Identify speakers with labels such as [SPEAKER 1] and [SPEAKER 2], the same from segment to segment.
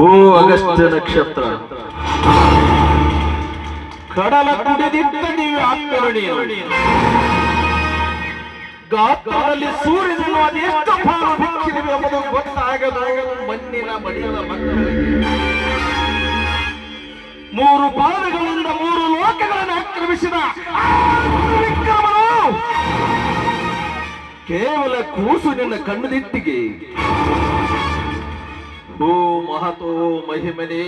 [SPEAKER 1] ಓ ಅಗಸ್ತ್ಯ ನಕ್ಷತ್ರ, ಕಡಲ ಕುಡಿದಿದ್ದ ನೀವು ಆತ್ಮರಣಿ ಗಾತ್ರದಲ್ಲಿ ಸೂರ್ಯನನ್ನು ಅದೆಷ್ಟು ಪಾಲು ಬಿಚ್ಚಿದೆ ಎಂಬುದು ಗೊತ್ತಾಗದು ಮಣ್ಣಿನ ಮಡಿಯ ಮಕ್ಕಳಿಗೆ. ಮೂರು ಪಾದಗಳಿಂದ ಮೂರು ಲೋಕಗಳನ್ನು ಆಕ್ರಮಿಸಿದ ವಿಕ್ರಮನು ಕೇವಲ ಕೂಸು ನಿನ್ನ ಕಣ್ಣುದಿಟ್ಟಿಗೆ. ಓ ಮಹತೋ ಮಹಿಮನೆ,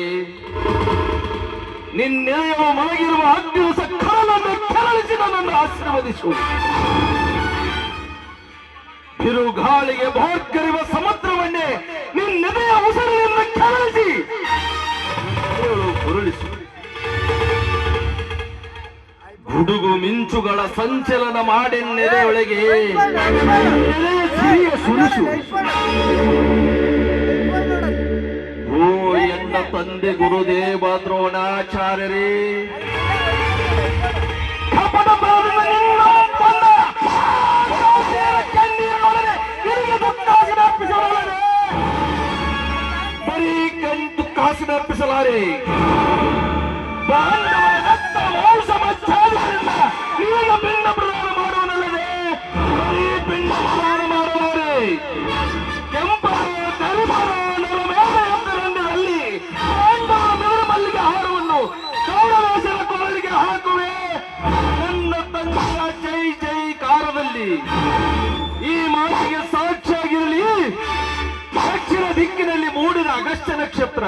[SPEAKER 1] ನಿನ್ನೆಯೋ ಮಲಗಿರುವ ಅಗ್ನಿಯ ಸಕಾಲನ್ನು ಕೆರಳಿಸಿ ನನ್ನನ್ನು ಆಶೀರ್ವದಿಸು. ಬಿರುಗಾಳಿಗೆ ಭೋರ್ಕರಿವ ಸಮುದ್ರವನ್ನೇ ನಿನ್ನೆದೆಯ ಉಸಿರಿನಿಂದ ಕೆರಳಿಸಿ ಉರುಳಿಸು. ಗುಡುಗು ಮಿಂಚುಗಳ ಸಂಚಲನ ಮಾಡಿ ನೆರೆಯೊಳಗೆ ಸಿರಿಯ ಸುರಿಸು. ಓ ಎನ್ನ ತಂದೆ ಗುರುದೇವ ದ್ರೋಣಾಚಾರ್ಯರೇ, ಬರೀ ಕಂಟು ಕಾಸಿನ ಅರ್ಪಿಸಲಾರೆ. ಈಗ ಪಿಂಡ ಪ್ರದಾನ ಮಾಡುವನಲ್ಲದೆ ಬರೀ ಪಿಂಡ ಪ್ರದಾನ ಮಾಡುವವರೇ. ಕೆಂಪರ ಕರಿಮರ ನರಮೇಧ ಎತ್ತರಲ್ಲಿ ಪಾಂಡವರ ಮಲ್ಲಿಗೆ ಹಾರವನ್ನು ಕೌರವೇಶನ ಕೊರಳಿಗೆ ಹಾಕುವೆ. ನನ್ನ ತಂದೆಯ ಜೈ ಜೈಕಾರದಲ್ಲಿ ಈ ಮಾತಿಗೆ ಸಾಕ್ಷಿಯಾಗಿರಲಿ. ದಕ್ಷಿಣ ದಿಕ್ಕಿನಲ್ಲಿ ಮೂಡಿದ ಅಗಸ್ತ್ಯ ನಕ್ಷತ್ರ